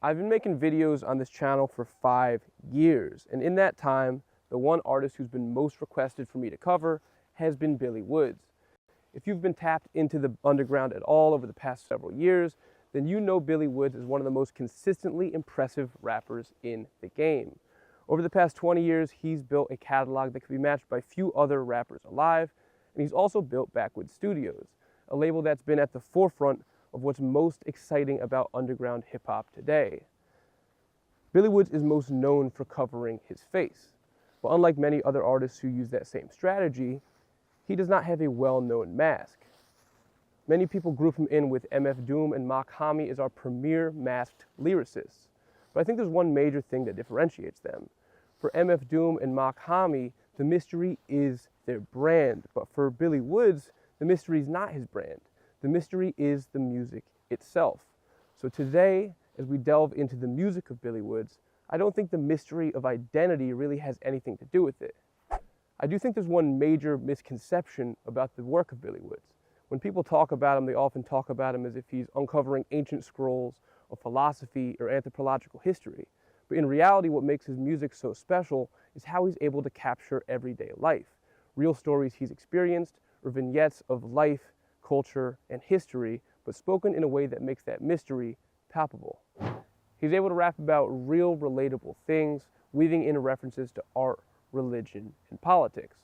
I've been making videos on this channel for 5 years, and in that time, the one artist who's been most requested for me to cover has been Billy Woods. If you've been tapped into the underground at all over the past several years, then you know Billy Woods is one of the most consistently impressive rappers in the game. Over the past 20 years, he's built a catalog that can be matched by few other rappers alive, and he's also built Backwood Studios, a label that's been at the forefront of what's most exciting about underground hip-hop today. Billy Woods is most known for covering his face, but unlike many other artists who use that same strategy, he does not have a well-known mask. Many people group him in with MF Doom and Mach-hommy as our premier masked lyricists, but I think there's one major thing that differentiates them. For MF Doom and Mach-hommy, the mystery is their brand, but for Billy Woods, the mystery is not his brand. The mystery is the music itself. So today, as we delve into the music of Billy Woods, I don't think the mystery of identity really has anything to do with it. I do think there's one major misconception about the work of Billy Woods. When people talk about him, they often talk about him as if he's uncovering ancient scrolls of philosophy or anthropological history. But in reality, what makes his music so special is how he's able to capture everyday life, real stories he's experienced, or vignettes of life, culture, and history, but spoken in a way that makes that mystery palpable. He's able to rap about real, relatable things, weaving in references to art, religion, and politics,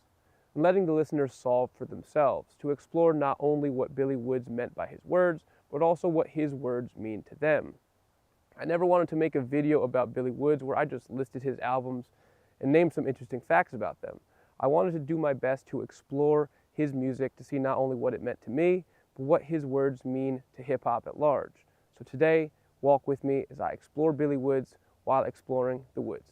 and letting the listeners solve for themselves to explore not only what Billy Woods meant by his words, but also what his words mean to them. I never wanted to make a video about Billy Woods where I just listed his albums and named some interesting facts about them. I wanted to do my best to explore his music to see not only what it meant to me, but what his words mean to hip-hop at large. So today, walk with me as I explore Billy Woods while exploring the woods.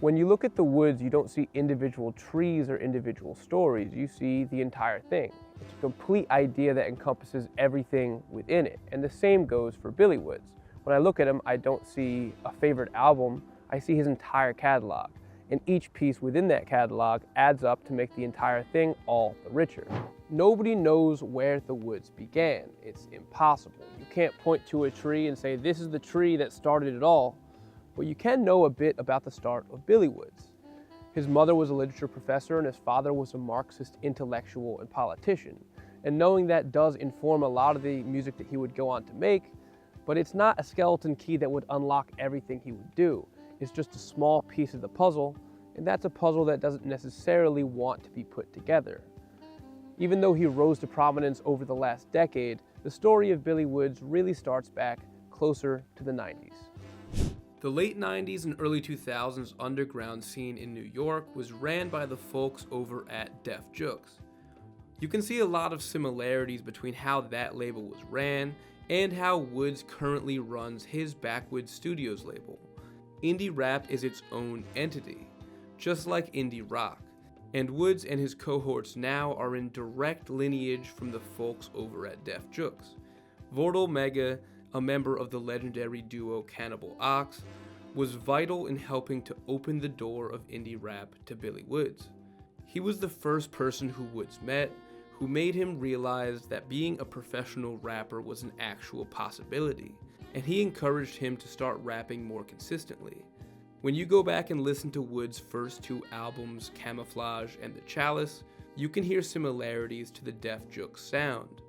When you look at the woods, you don't see individual trees or individual stories. You see the entire thing. It's a complete idea that encompasses everything within it. And the same goes for Billy Woods. When I look at him, I don't see a favorite album. I see his entire catalog. And each piece within that catalog adds up to make the entire thing all the richer. Nobody knows where the woods began. It's impossible. You can't point to a tree and say, this is the tree that started it all. But you can know a bit about the start of Billy Woods. His mother was a literature professor and his father was a Marxist intellectual and politician. And knowing that does inform a lot of the music that he would go on to make, but it's not a skeleton key that would unlock everything he would do. It's just a small piece of the puzzle, and that's a puzzle that doesn't necessarily want to be put together. Even though he rose to prominence over the last decade, the story of Billy Woods really starts back closer to the 90s. The late 90s and early 2000s underground scene in New York was ran by the folks over at Def Jux. You can see a lot of similarities between how that label was ran and how Woods currently runs his Backwood Studios label. Indie rap is its own entity, just like indie rock, and Woods and his cohorts now are in direct lineage from the folks over at Def Jux. Vortal Mega, a member of the legendary duo Cannibal Ox, was vital in helping to open the door of indie rap to Billy Woods. He was the first person who Woods met, who made him realize that being a professional rapper was an actual possibility, and he encouraged him to start rapping more consistently. When you go back and listen to Woods' first two albums, Camouflage and The Chalice, you can hear similarities to the Def Jux sound.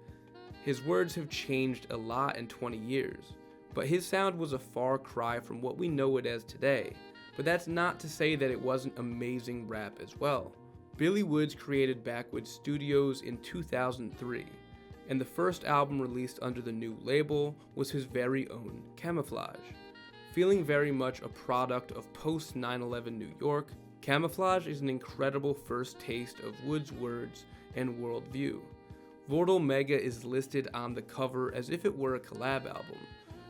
His words have changed a lot in 20 years, but his sound was a far cry from what we know it as today. But that's not to say that it wasn't amazing rap as well. Billy Woods created Backwood Studios in 2003, and the first album released under the new label was his very own Camouflage. Feeling very much a product of post 9/11 New York, Camouflage is an incredible first taste of Woods' words and worldview. Vortal Mega is listed on the cover as if it were a collab album,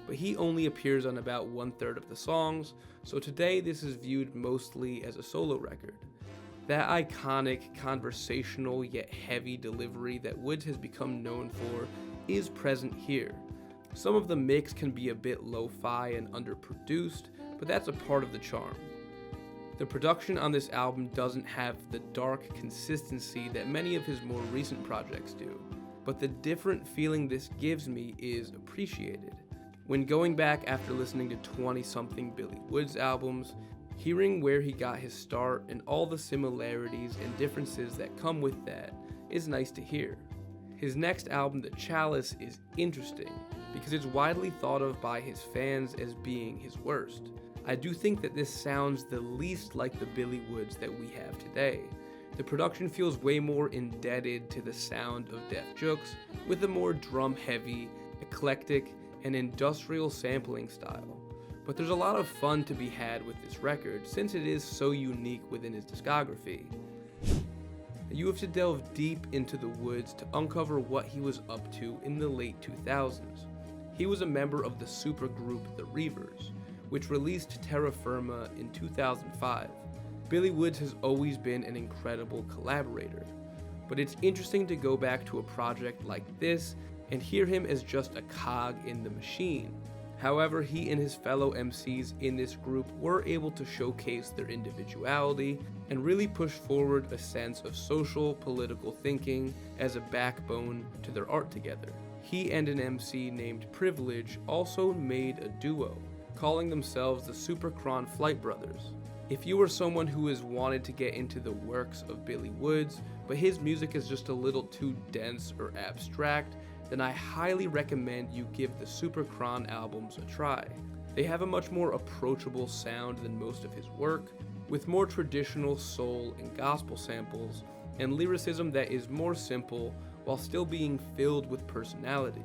but he only appears on about 1/3 of the songs, so today this is viewed mostly as a solo record. That iconic, conversational yet heavy delivery that Woods has become known for is present here. Some of the mix can be a bit lo-fi and underproduced, but but that's a part of the charm. The production on this album doesn't have the dark consistency that many of his more recent projects do, but the different feeling this gives me is appreciated. When going back after listening to 20-something Billy Woods albums, hearing where he got his start and all the similarities and differences that come with that is nice to hear. His next album, The Chalice, is interesting because it's widely thought of by his fans as being his worst. I do think that this sounds the least like the Billy Woods that we have today. The production feels way more indebted to the sound of Def Jux, with a more drum-heavy, eclectic, and industrial sampling style. But there's a lot of fun to be had with this record, since it is so unique within his discography. You have to delve deep into the Woods to uncover what he was up to in the late 2000s. He was a member of the supergroup The Reavers, which released Terra Firma in 2005. Billy Woods has always been an incredible collaborator, but it's interesting to go back to a project like this and hear him as just a cog in the machine. However, he and his fellow MCs in this group were able to showcase their individuality and really push forward a sense of social, political thinking as a backbone to their art together. He and an MC named Privilege also made a duo, calling themselves the Superchron Flight Brothers. If you are someone who has wanted to get into the works of Billy Woods, but his music is just a little too dense or abstract, then I highly recommend you give the Superchron albums a try. They have a much more approachable sound than most of his work, with more traditional soul and gospel samples, and lyricism that is more simple while still being filled with personality.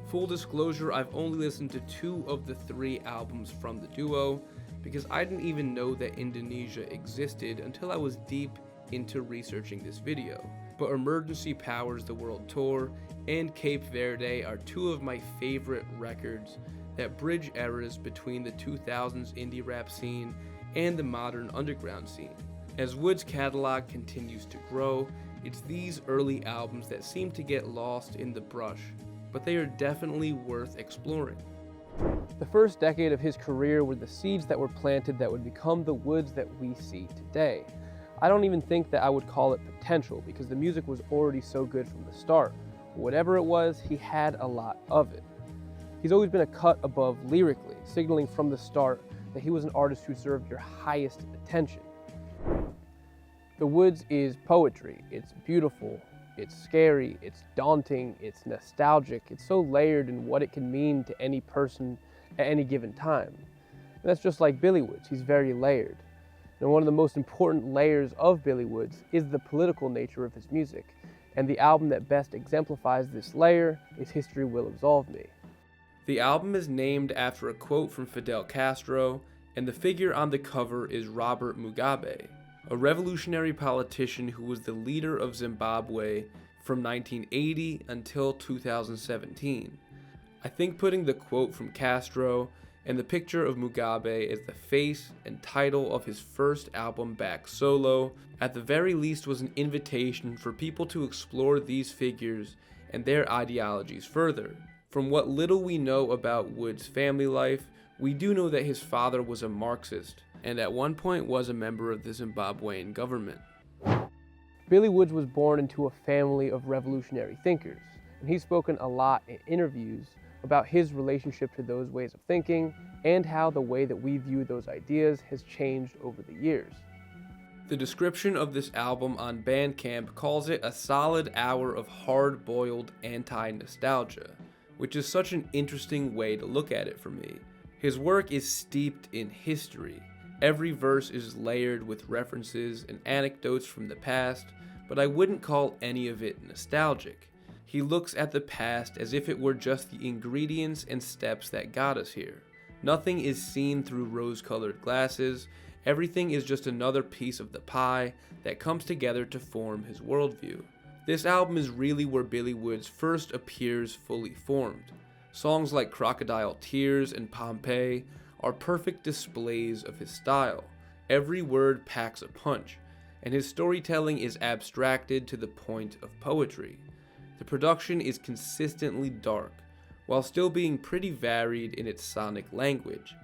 Full disclosure, I've only listened to 2 of the 3 albums from the duo, because I didn't even know that Indonesia existed until I was deep into researching this video. But Emergency Powers The World Tour and Cape Verde are 2 of my favorite records that bridge eras between the 2000s indie rap scene and the modern underground scene. As Wood's catalog continues to grow, it's these early albums that seem to get lost in the brush, but they are definitely worth exploring. The first decade of his career were the seeds that were planted that would become the Woods that we see today. I don't even think that I would call it potential, because the music was already so good from the start. But whatever it was, he had a lot of it. He's always been a cut above lyrically, signaling from the start that he was an artist who deserved your highest attention. The Woods is poetry. It's beautiful, it's scary, it's daunting, it's nostalgic, it's so layered in what it can mean to any person at any given time. And that's just like Billy Woods, he's very layered. And one of the most important layers of Billy Woods is the political nature of his music, and the album that best exemplifies this layer is History Will Absolve Me. The album is named after a quote from Fidel Castro, and the figure on the cover is Robert Mugabe, a revolutionary politician who was the leader of Zimbabwe from 1980 until 2017. I think putting the quote from Castro and the picture of Mugabe as the face and title of his first album back solo, at the very least, was an invitation for people to explore these figures and their ideologies further. From what little we know about Wood's family life, we do know that his father was a Marxist, and at one point was a member of the Zimbabwean government. Billy Woods was born into a family of revolutionary thinkers, and he's spoken a lot in interviews about his relationship to those ways of thinking and how the way that we view those ideas has changed over the years. The description of this album on Bandcamp calls it a solid hour of hard-boiled anti-nostalgia, which is such an interesting way to look at it for me. His work is steeped in history. Every verse is layered with references and anecdotes from the past, but I wouldn't call any of it nostalgic. He looks at the past as if it were just the ingredients and steps that got us here. Nothing is seen through rose-colored glasses. Everything is just another piece of the pie that comes together to form his worldview. This album is really where Billy Woods first appears fully formed. Songs like Crocodile Tears and Pompeii are perfect displays of his style. Every word packs a punch, and his storytelling is abstracted to the point of poetry. The production is consistently dark, while still being pretty varied in its sonic language.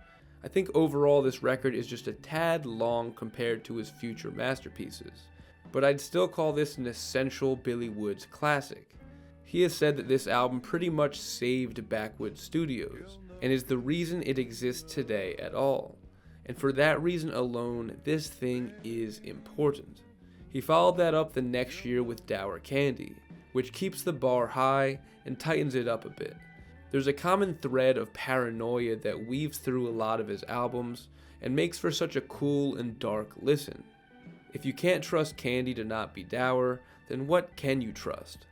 I think overall this record is just a tad long compared to his future masterpieces, but I'd still call this an essential Billy Woods classic. He has said that this album pretty much saved Backwood Studios, and is the reason it exists today at all. And for that reason alone, this thing is important. He followed that up the next year with Dour Candy, which keeps the bar high and tightens it up a bit. There's a common thread of paranoia that weaves through a lot of his albums and makes for such a cool and dark listen. If you can't trust Candy to not be dour, then what can you trust?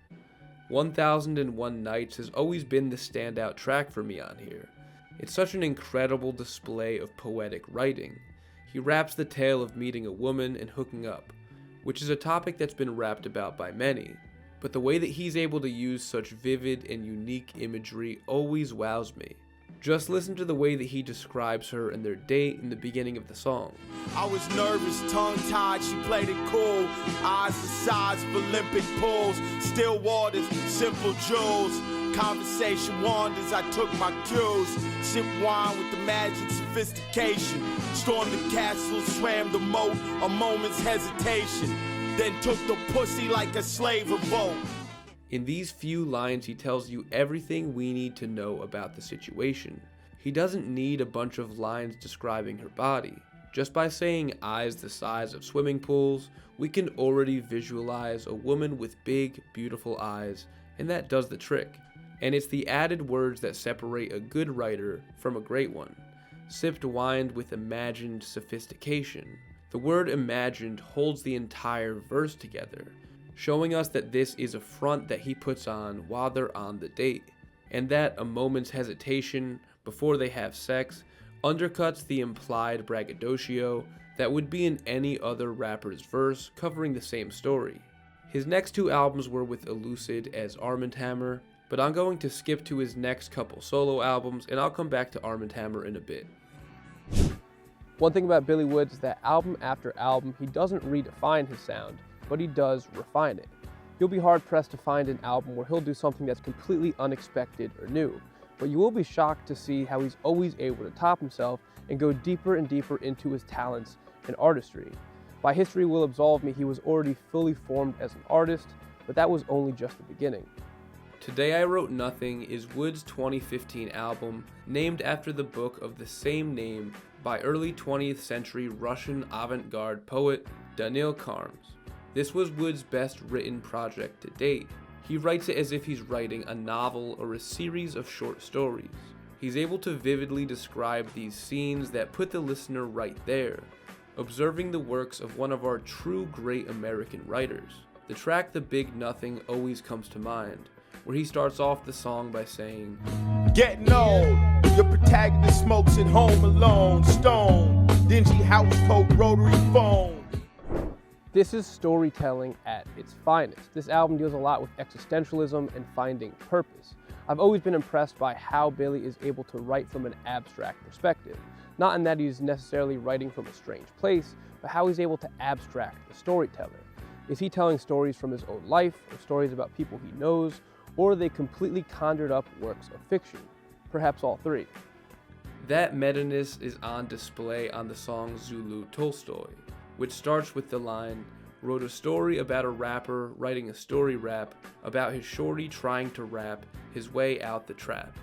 1001 Nights has always been the standout track for me on here. It's such an incredible display of poetic writing. He raps the tale of meeting a woman and hooking up, which is a topic that's been rapped about by many, but the way that he's able to use such vivid and unique imagery always wows me. Just listen to the way that he describes her and their date in the beginning of the song. I was nervous, tongue-tied, she played it cool. Eyes the size of Olympic pools. Still waters, simple jewels. Conversation wanders, I took my cues. Sip wine with imagined sophistication. Stormed the castle, swam the moat, a moment's hesitation. Then took the pussy like a slave revolt. In these few lines, he tells you everything we need to know about the situation. He doesn't need a bunch of lines describing her body. Just by saying eyes the size of swimming pools, we can already visualize a woman with big, beautiful eyes, and that does the trick. And it's the added words that separate a good writer from a great one. Sipped wine with imagined sophistication. The word imagined holds the entire verse together, showing us that this is a front that he puts on while they're on the date, and that a moment's hesitation before they have sex undercuts the implied braggadocio that would be in any other rapper's verse covering the same story. His next two albums were with Elucid as Armand Hammer, but I'm going to skip to his next couple solo albums, and I'll come back to Armand Hammer in a bit. One thing about Billy Woods is that album after album, he doesn't redefine his sound, but he does refine it. You'll be hard-pressed to find an album where he'll do something that's completely unexpected or new, but you will be shocked to see how he's always able to top himself and go deeper and deeper into his talents and artistry. By History Will Absolve Me, he was already fully formed as an artist, but that was only just the beginning. Today I Wrote Nothing is Wood's 2015 album, named after the book of the same name by early 20th century Russian avant-garde poet Danil Karms. This was Wood's best written project to date. He writes it as if he's writing a novel or a series of short stories. He's able to vividly describe these scenes that put the listener right there, observing the works of one of our true great American writers. The track The Big Nothing always comes to mind, where he starts off the song by saying, Getting old, your protagonist smokes at home alone. Stone, dingy housecoat, rotary phone. This is storytelling at its finest. This album deals a lot with existentialism and finding purpose. I've always been impressed by how Billy is able to write from an abstract perspective. Not in that he's necessarily writing from a strange place, but how he's able to abstract the storyteller. Is he telling stories from his own life, or stories about people he knows, or are they completely conjured up works of fiction? Perhaps all three. That meta-ness is on display on the song Zulu Tolstoy, which starts with the line, wrote a story about a rapper writing a story rap about his shorty trying to rap his way out the trap.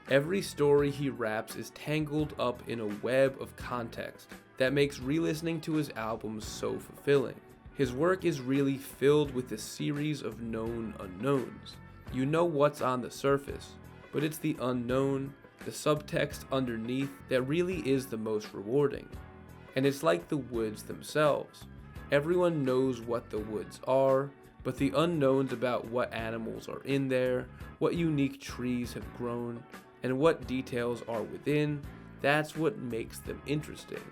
Every story he raps is tangled up in a web of context that makes re-listening to his albums so fulfilling. His work is really filled with a series of known unknowns. You know what's on the surface, but it's the unknown, the subtext underneath that really is the most rewarding. And it's like the woods themselves. Everyone knows what the woods are, but the unknowns about what animals are in there, what unique trees have grown, and what details are within, that's what makes them interesting.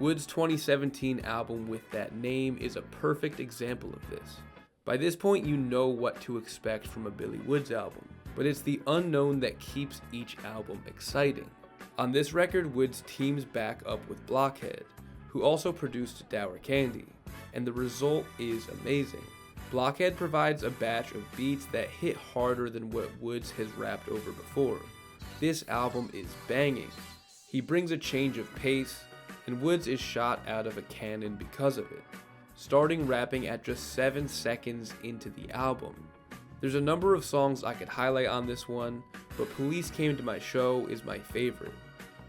Wood's 2017 album with that name is a perfect example of this. By this point, you know what to expect from a Billy Woods album, but it's the unknown that keeps each album exciting. On this record, Woods teams back up with Blockhead, who also produced Dour Candy, and the result is amazing. Blockhead provides a batch of beats that hit harder than what Woods has rapped over before. This album is banging. He brings a change of pace, and Woods is shot out of a cannon because of it, starting rapping at just 7 seconds into the album. There's a number of songs I could highlight on this one, but Police Came to My Show is my favorite.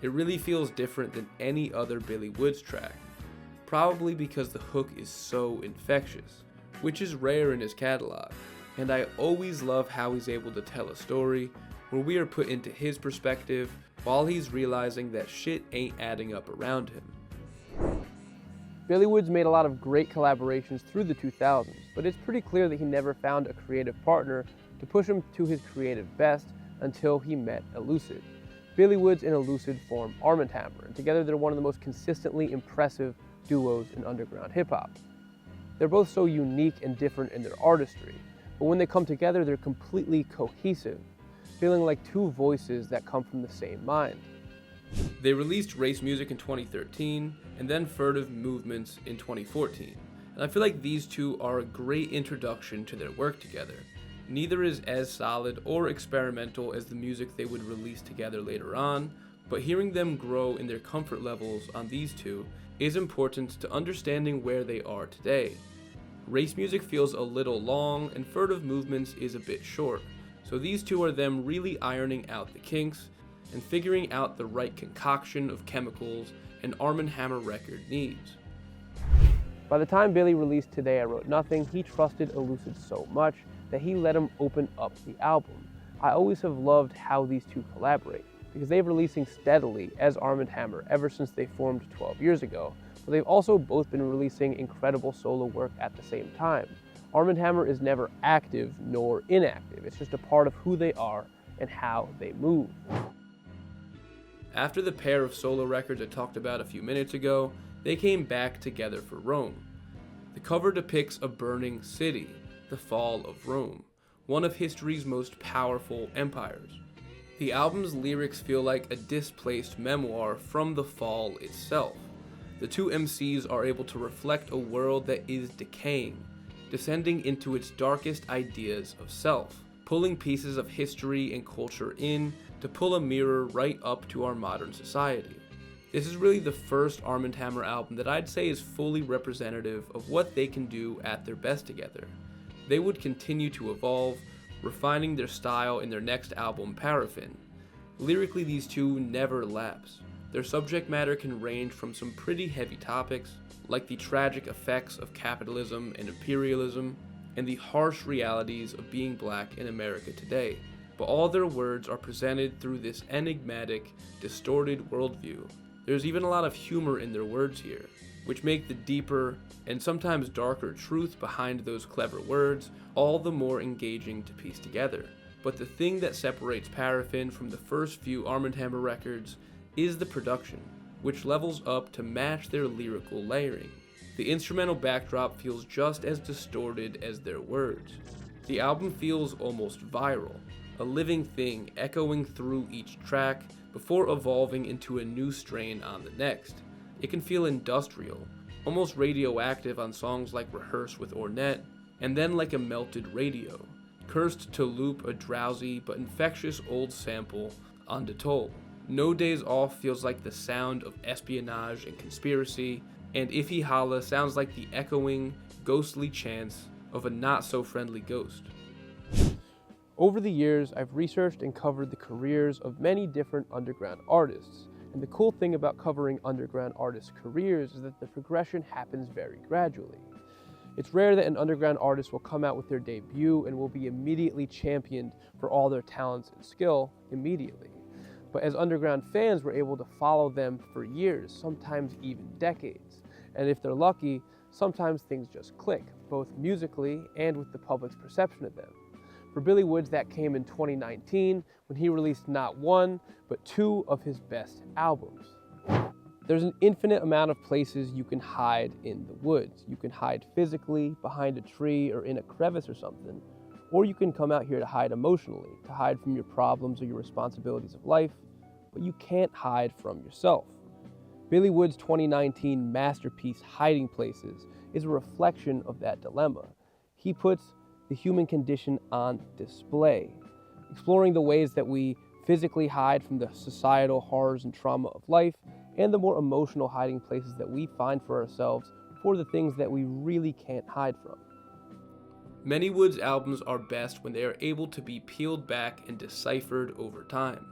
It really feels different than any other Billy Woods track, probably because the hook is so infectious, which is rare in his catalog, and I always love how he's able to tell a story where we are put into his perspective while he's realizing that shit ain't adding up around him. Billy Woods made a lot of great collaborations through the 2000s, but it's pretty clear that he never found a creative partner to push him to his creative best until he met Elucid. Billy Woods and Elucid form Armand Hammer, and together they're one of the most consistently impressive duos in underground hip-hop. They're both so unique and different in their artistry, but when they come together they're completely cohesive, feeling like two voices that come from the same mind. They released Race Music in 2013, and then Furtive Movements in 2014, and I feel like these two are a great introduction to their work together. Neither is as solid or experimental as the music they would release together later on, but hearing them grow in their comfort levels on these two is important to understanding where they are today. Race Music feels a little long, and Furtive Movements is a bit short, so these two are them really ironing out the kinks and figuring out the right concoction of chemicals an Armand Hammer record needs. By the time Billy released Today I Wrote Nothing, he trusted Elucid so much that he let him open up the album. I always have loved how these two collaborate, because they've been releasing steadily as Armand Hammer ever since they formed 12 years ago, but they've also both been releasing incredible solo work at the same time. Armand Hammer is never active nor inactive, it's just a part of who they are and how they move. After the pair of solo records I talked about a few minutes ago, they came back together for Rome. The cover depicts a burning city, the fall of Rome, one of history's most powerful empires. The album's lyrics feel like a displaced memoir from the fall itself. The two MCs are able to reflect a world that is decaying, descending into its darkest ideas of self, pulling pieces of history and culture in to pull a mirror right up to our modern society. This is really the first Armand Hammer album that I'd say is fully representative of what they can do at their best together. They would continue to evolve, refining their style in their next album, Paraffin. Lyrically, these two never lapse. Their subject matter can range from some pretty heavy topics, like the tragic effects of capitalism and imperialism, and the harsh realities of being black in America today, but all their words are presented through this enigmatic, distorted worldview. There's even a lot of humor in their words here, which make the deeper and sometimes darker truth behind those clever words all the more engaging to piece together. But the thing that separates Paraffin from the first few Armand Hammer records is the production, which levels up to match their lyrical layering. The instrumental backdrop feels just as distorted as their words. The album feels almost viral, a living thing echoing through each track before evolving into a new strain on the next. It can feel industrial, almost radioactive on songs like Rehearse with Ornette, and then like a melted radio, cursed to loop a drowsy but infectious old sample on Toll. No Days Off feels like the sound of espionage and conspiracy, and Iffy Holla sounds like the echoing, ghostly chants of a not-so-friendly ghost. Over the years, I've researched and covered the careers of many different underground artists, and the cool thing about covering underground artists' careers is that the progression happens very gradually. It's rare that an underground artist will come out with their debut and will be immediately championed for all their talents and skill immediately. But as underground fans, we're able to follow them for years, sometimes even decades. And if they're lucky, sometimes things just click, both musically and with the public's perception of them. For Billy Woods, that came in 2019 when he released not one, but two of his best albums. There's an infinite amount of places you can hide in the woods. You can hide physically, behind a tree or in a crevice or something, or you can come out here to hide emotionally, to hide from your problems or your responsibilities of life, but you can't hide from yourself. Billy Woods' 2019 masterpiece, Hiding Places, is a reflection of that dilemma. He puts the human condition on display, exploring the ways that we physically hide from the societal horrors and trauma of life, and the more emotional hiding places that we find for ourselves for the things that we really can't hide from. Many Woods albums are best when they are able to be peeled back and deciphered over time.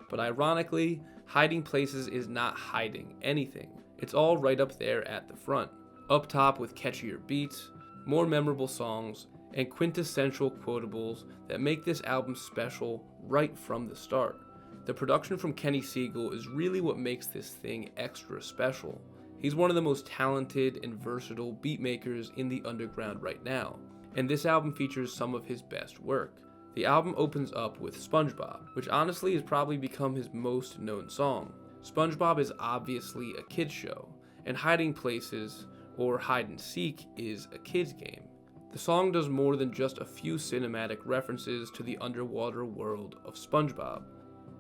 But ironically, Hiding Places is not hiding anything. It's all right up there at the front, up top with catchier beats, more memorable songs, and quintessential quotables that make this album special right from the start. The production from Kenny Siegel is really what makes this thing extra special. He's one of the most talented and versatile beatmakers in the underground right now, and this album features some of his best work. The album opens up with SpongeBob, which honestly has probably become his most known song. SpongeBob is obviously a kid's show, and Hiding Places, or Hide and Seek, is a kid's game. The song does more than just a few cinematic references to the underwater world of SpongeBob.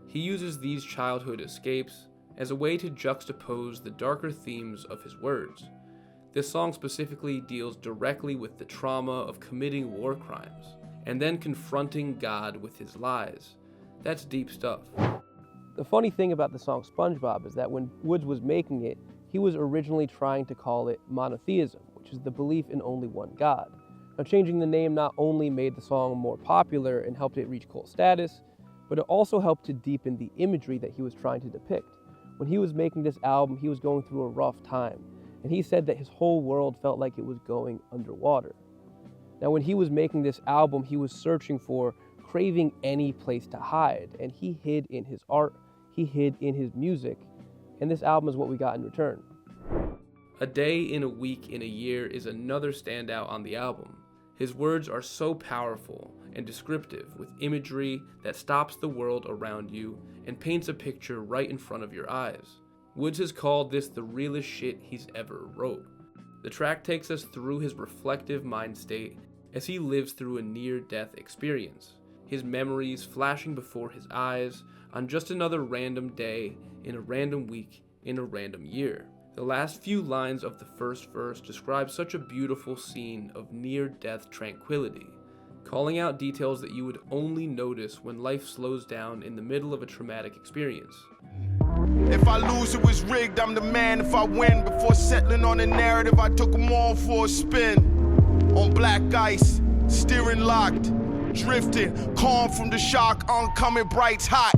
He uses these childhood escapes as a way to juxtapose the darker themes of his words. This song specifically deals directly with the trauma of committing war crimes, and then confronting God with his lies. That's deep stuff. The funny thing about the song SpongeBob is that when Woods was making it, he was originally trying to call it monotheism, which is the belief in only one God. Now, changing the name not only made the song more popular and helped it reach cult status, but it also helped to deepen the imagery that he was trying to depict. When he was making this album, he was going through a rough time, and he said that his whole world felt like it was going underwater. Now, when he was making this album, he was searching for, craving any place to hide, and he hid in his art, he hid in his music, and this album is what we got in return. A Day in a Week in a Year is another standout on the album. His words are so powerful and descriptive, with imagery that stops the world around you and paints a picture right in front of your eyes. Woods has called this the realest shit he's ever wrote. The track takes us through his reflective mind state as he lives through a near-death experience, his memories flashing before his eyes on just another random day in a random week in a random year. The last few lines of the first verse describe such a beautiful scene of near-death tranquility, calling out details that you would only notice when life slows down in the middle of a traumatic experience. If I lose, it was rigged, I'm the man if I win. Before settling on a narrative, I took them all for a spin. On black ice, steering locked, drifting, calm from the shock, oncoming brights hot.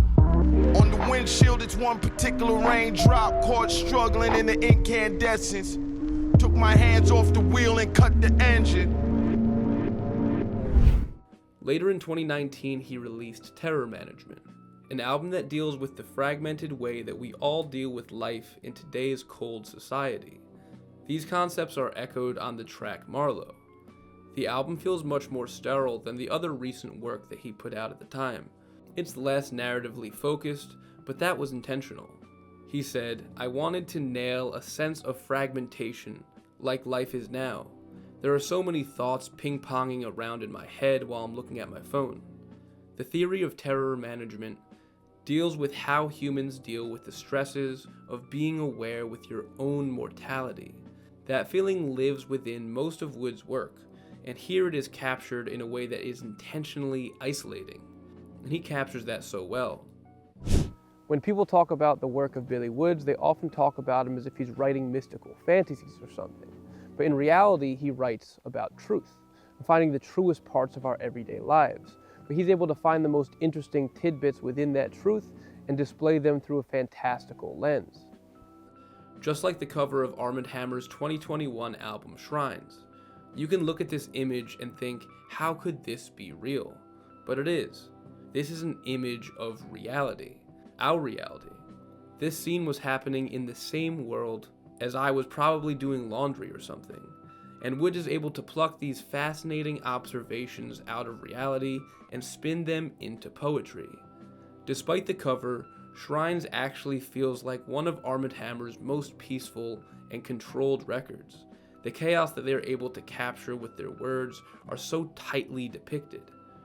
On the windshield, it's one particular raindrop, caught struggling in the incandescence. Took my hands off the wheel and cut the engine. Later in 2019, he released Terror Management, an album that deals with the fragmented way that we all deal with life in today's cold society. These concepts are echoed on the track Marlowe. The album feels much more sterile than the other recent work that he put out at the time. It's less narratively focused, but that was intentional. He said, "I wanted to nail a sense of fragmentation, like life is now. There are so many thoughts ping-ponging around in my head while I'm looking at my phone." The theory of terror management deals with how humans deal with the stresses of being aware with your own mortality. That feeling lives within most of Wood's work, and here it is captured in a way that is intentionally isolating. And he captures that so well. When people talk about the work of Billy Woods, they often talk about him as if he's writing mystical fantasies or something. But in reality, he writes about truth, finding the truest parts of our everyday lives. But he's able to find the most interesting tidbits within that truth and display them through a fantastical lens. Just like the cover of Armand Hammer's 2021 album Shrines, you can look at this image and think, how could this be real? But it is. This is an image of reality, our reality. This scene was happening in the same world as I was probably doing laundry or something, and Woods is able to pluck these fascinating observations out of reality and spin them into poetry. Despite the cover, Shrines actually feels like one of Armand Hammer's most peaceful and controlled records. The chaos that they're able to capture with their words are so tightly depicted.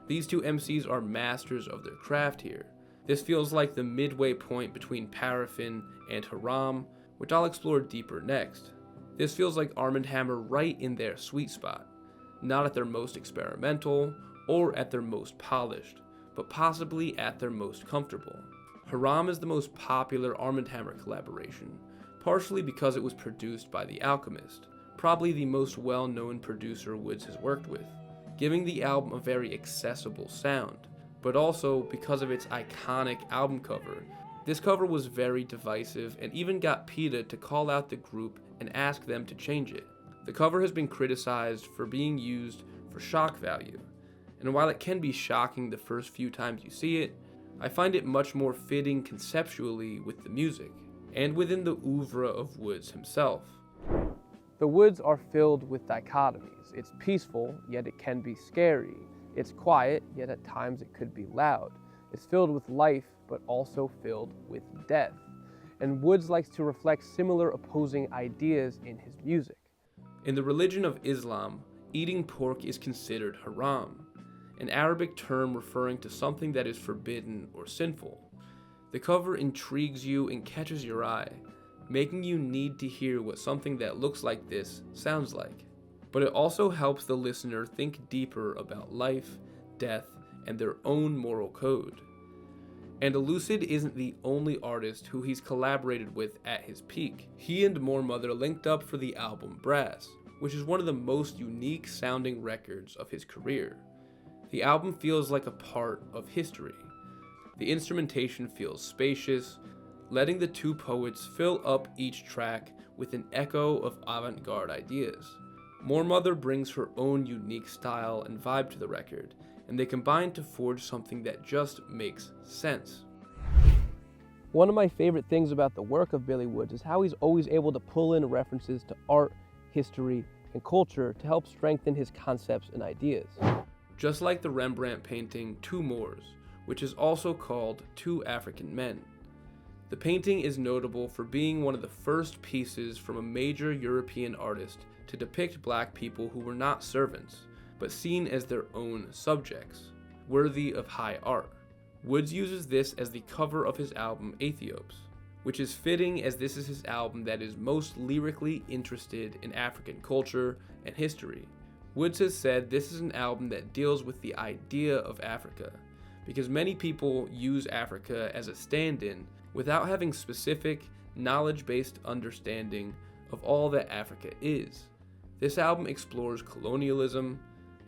These two MCs are masters of their craft here. This feels like the midway point between Paraffin and Haram, which I'll explore deeper next. This feels like Armand Hammer right in their sweet spot, not at their most experimental or at their most polished, but possibly at their most comfortable. Haram is the most popular Armand Hammer collaboration, partially because it was produced by The Alchemist, probably the most well-known producer Woods has worked with, giving the album a very accessible sound, but also because of its iconic album cover. This cover was very divisive and even got PETA to call out the group and ask them to change it. The cover has been criticized for being used for shock value, and while it can be shocking the first few times you see it, I find it much more fitting conceptually with the music, and within the oeuvre of Woods himself. The Woods are filled with dichotomies. It's peaceful, yet it can be scary. It's quiet, yet at times it could be loud. It's filled with life, but also filled with death. And Woods likes to reflect similar opposing ideas in his music. In the religion of Islam, eating pork is considered haram, an Arabic term referring to something that is forbidden or sinful. The cover intrigues you and catches your eye, making you need to hear what something that looks like this sounds like. But it also helps the listener think deeper about life, death, and their own moral code. And Elucid isn't the only artist who he's collaborated with at his peak. He and Moormother linked up for the album Brass, which is one of the most unique sounding records of his career. The album feels like a part of history. The instrumentation feels spacious, letting the two poets fill up each track with an echo of avant-garde ideas. Moormother brings her own unique style and vibe to the record, and they combine to forge something that just makes sense. One of my favorite things about the work of Billy Woods is how he's always able to pull in references to art, history, and culture to help strengthen his concepts and ideas. Just like the Rembrandt painting Two Moors, which is also called Two African Men. The painting is notable for being one of the first pieces from a major European artist to depict black people who were not servants, but seen as their own subjects, worthy of high art. Woods uses this as the cover of his album Aethiopes, which is fitting as this is his album that is most lyrically interested in African culture and history. Woods has said this is an album that deals with the idea of Africa, because many people use Africa as a stand-in without having specific, knowledge-based understanding of all that Africa is. This album explores colonialism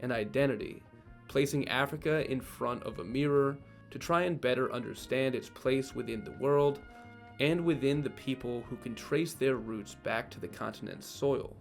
and identity, placing Africa in front of a mirror to try and better understand its place within the world and within the people who can trace their roots back to the continent's soil.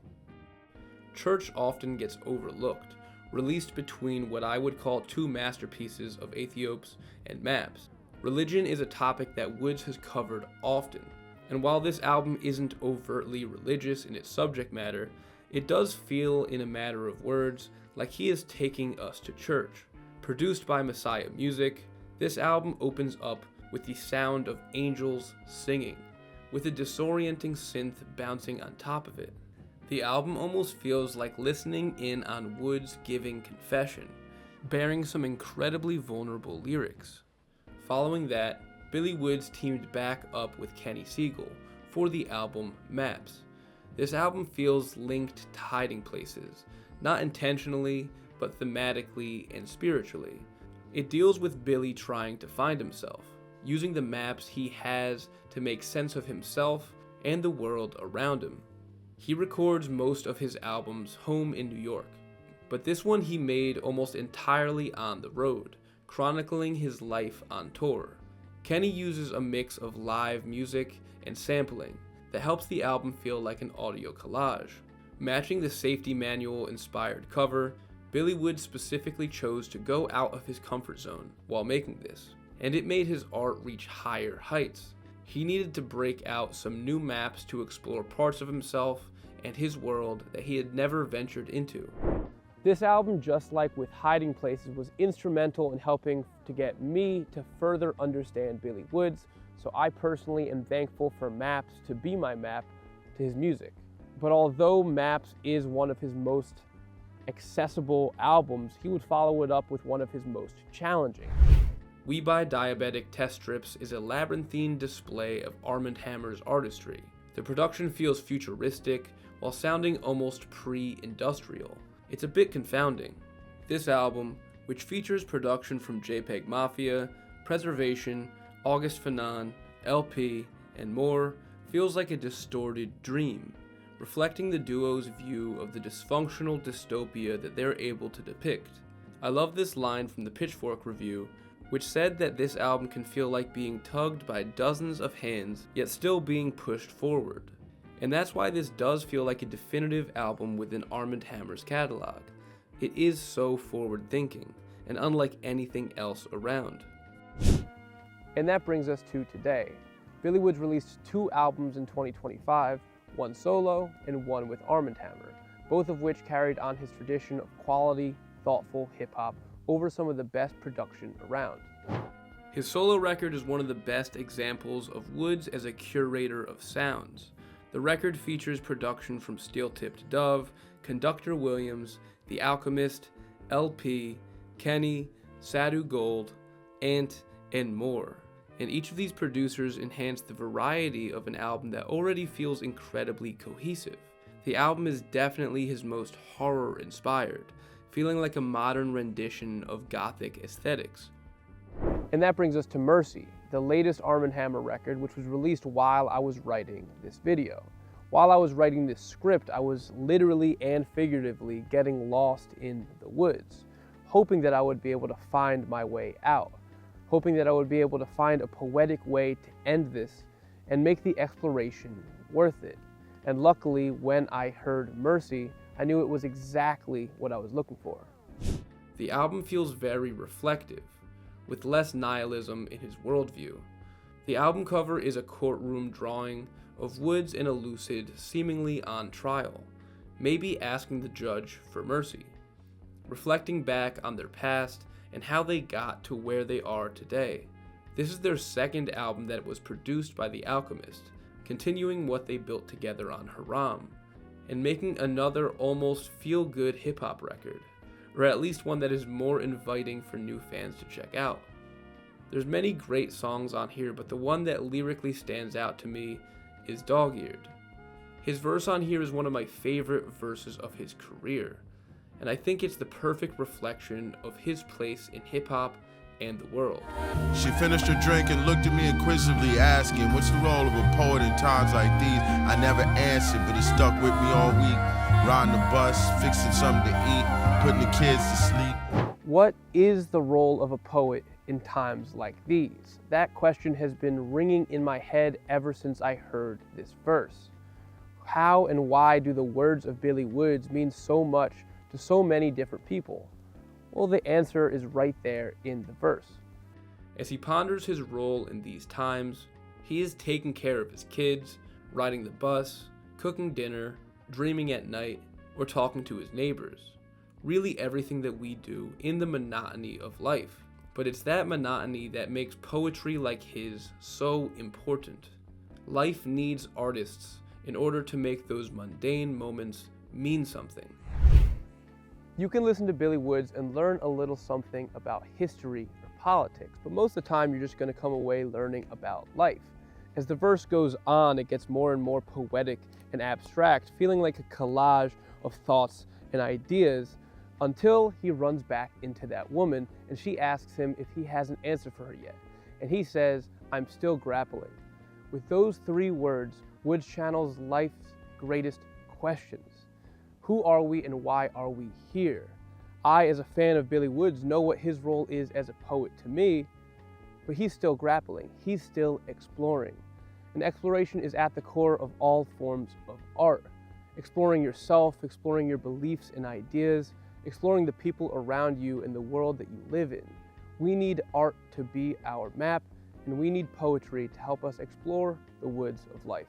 Church often gets overlooked, released between what I would call two masterpieces of Aethiopes and Maps. Religion is a topic that Woods has covered often, and while this album isn't overtly religious in its subject matter, it does feel, in a matter of words, like he is taking us to church. Produced by Messiah Music, this album opens up with the sound of angels singing, with a disorienting synth bouncing on top of it. The album almost feels like listening in on Woods giving confession, bearing some incredibly vulnerable lyrics. Following that, Billy Woods teamed back up with Kenny Siegel for the album Maps. This album feels linked to hiding places, not intentionally, but thematically and spiritually. It deals with Billy trying to find himself, using the maps he has to make sense of himself and the world around him. He records most of his albums home in New York, but this one he made almost entirely on the road, chronicling his life on tour. Kenny uses a mix of live music and sampling that helps the album feel like an audio collage. Matching the safety manual-inspired cover, Billy Woods specifically chose to go out of his comfort zone while making this, and it made his art reach higher heights. He needed to break out some new maps to explore parts of himself and his world that he had never ventured into. This album, just like with Hiding Places, was instrumental in helping to get me to further understand Billy Woods, so I personally am thankful for Maps to be my map to his music. But although Maps is one of his most accessible albums, he would follow it up with one of his most challenging. We Buy Diabetic Test Strips is a labyrinthine display of Armand Hammer's artistry. The production feels futuristic while sounding almost pre-industrial. It's a bit confounding. This album, which features production from JPEG Mafia, Preservation, August Fanon, LP, and more, feels like a distorted dream, reflecting the duo's view of the dysfunctional dystopia that they're able to depict. I love this line from the Pitchfork review, which said that this album can feel like being tugged by dozens of hands, yet still being pushed forward. And that's why this does feel like a definitive album within Armand Hammer's catalog. It is so forward-thinking, and unlike anything else around. And that brings us to today. Billy Woods released 2 albums in 2025, one solo and one with Armand Hammer, both of which carried on his tradition of quality, thoughtful hip-hop over some of the best production around. His solo record is one of the best examples of Woods as a curator of sounds. The record features production from Steel Tipped Dove, Conductor Williams, The Alchemist, LP, Kenny, Sadhu Gold, Ant, and more. And each of these producers enhance the variety of an album that already feels incredibly cohesive. The album is definitely his most horror-inspired, feeling like a modern rendition of gothic aesthetics. And that brings us to Mercy, the latest Armand Hammer record, which was released while I was writing this video. While I was writing this script, I was literally and figuratively getting lost in the woods, hoping that I would be able to find my way out, hoping that I would be able to find a poetic way to end this and make the exploration worth it. And luckily, when I heard Mercy, I knew it was exactly what I was looking for. The album feels very reflective, with less nihilism in his worldview. The album cover is a courtroom drawing of Woods and a Lucid seemingly on trial, maybe asking the judge for mercy, reflecting back on their past and how they got to where they are today. This is their second album that was produced by The Alchemist, continuing what they built together on Haram, and making another almost feel-good hip-hop record, or at least one that is more inviting for new fans to check out. There's many great songs on here, but the one that lyrically stands out to me is Dog-Eared. His verse on here is one of my favorite verses of his career, and I think it's the perfect reflection of his place in hip-hop and the world. She finished her drink and looked at me inquisitively, asking, what's the role of a poet in times like these? I never answered, but it stuck with me all week. Riding the bus, fixing something to eat, putting the kids to sleep. What is the role of a poet in times like these? That question has been ringing in my head ever since I heard this verse. How and why do the words of Billy Woods mean so much to so many different people? Well, the answer is right there in the verse. As he ponders his role in these times, he is taking care of his kids, riding the bus, cooking dinner, dreaming at night, or talking to his neighbors. Really everything that we do in the monotony of life. But it's that monotony that makes poetry like his so important. Life needs artists in order to make those mundane moments mean something. You can listen to Billy Woods and learn a little something about history or politics, but most of the time you're just going to come away learning about life. As the verse goes on, it gets more and more poetic and abstract, feeling like a collage of thoughts and ideas, until he runs back into that woman and she asks him if he has an answer for her yet. And he says, "I'm still grappling." With those 3 words, Woods channels life's greatest questions. Who are we and why are we here? I, as a fan of Billy Woods, know what his role is as a poet to me, but he's still grappling. He's still exploring. And exploration is at the core of all forms of art. Exploring yourself, exploring your beliefs and ideas, exploring the people around you and the world that you live in. We need art to be our map, and we need poetry to help us explore the woods of life.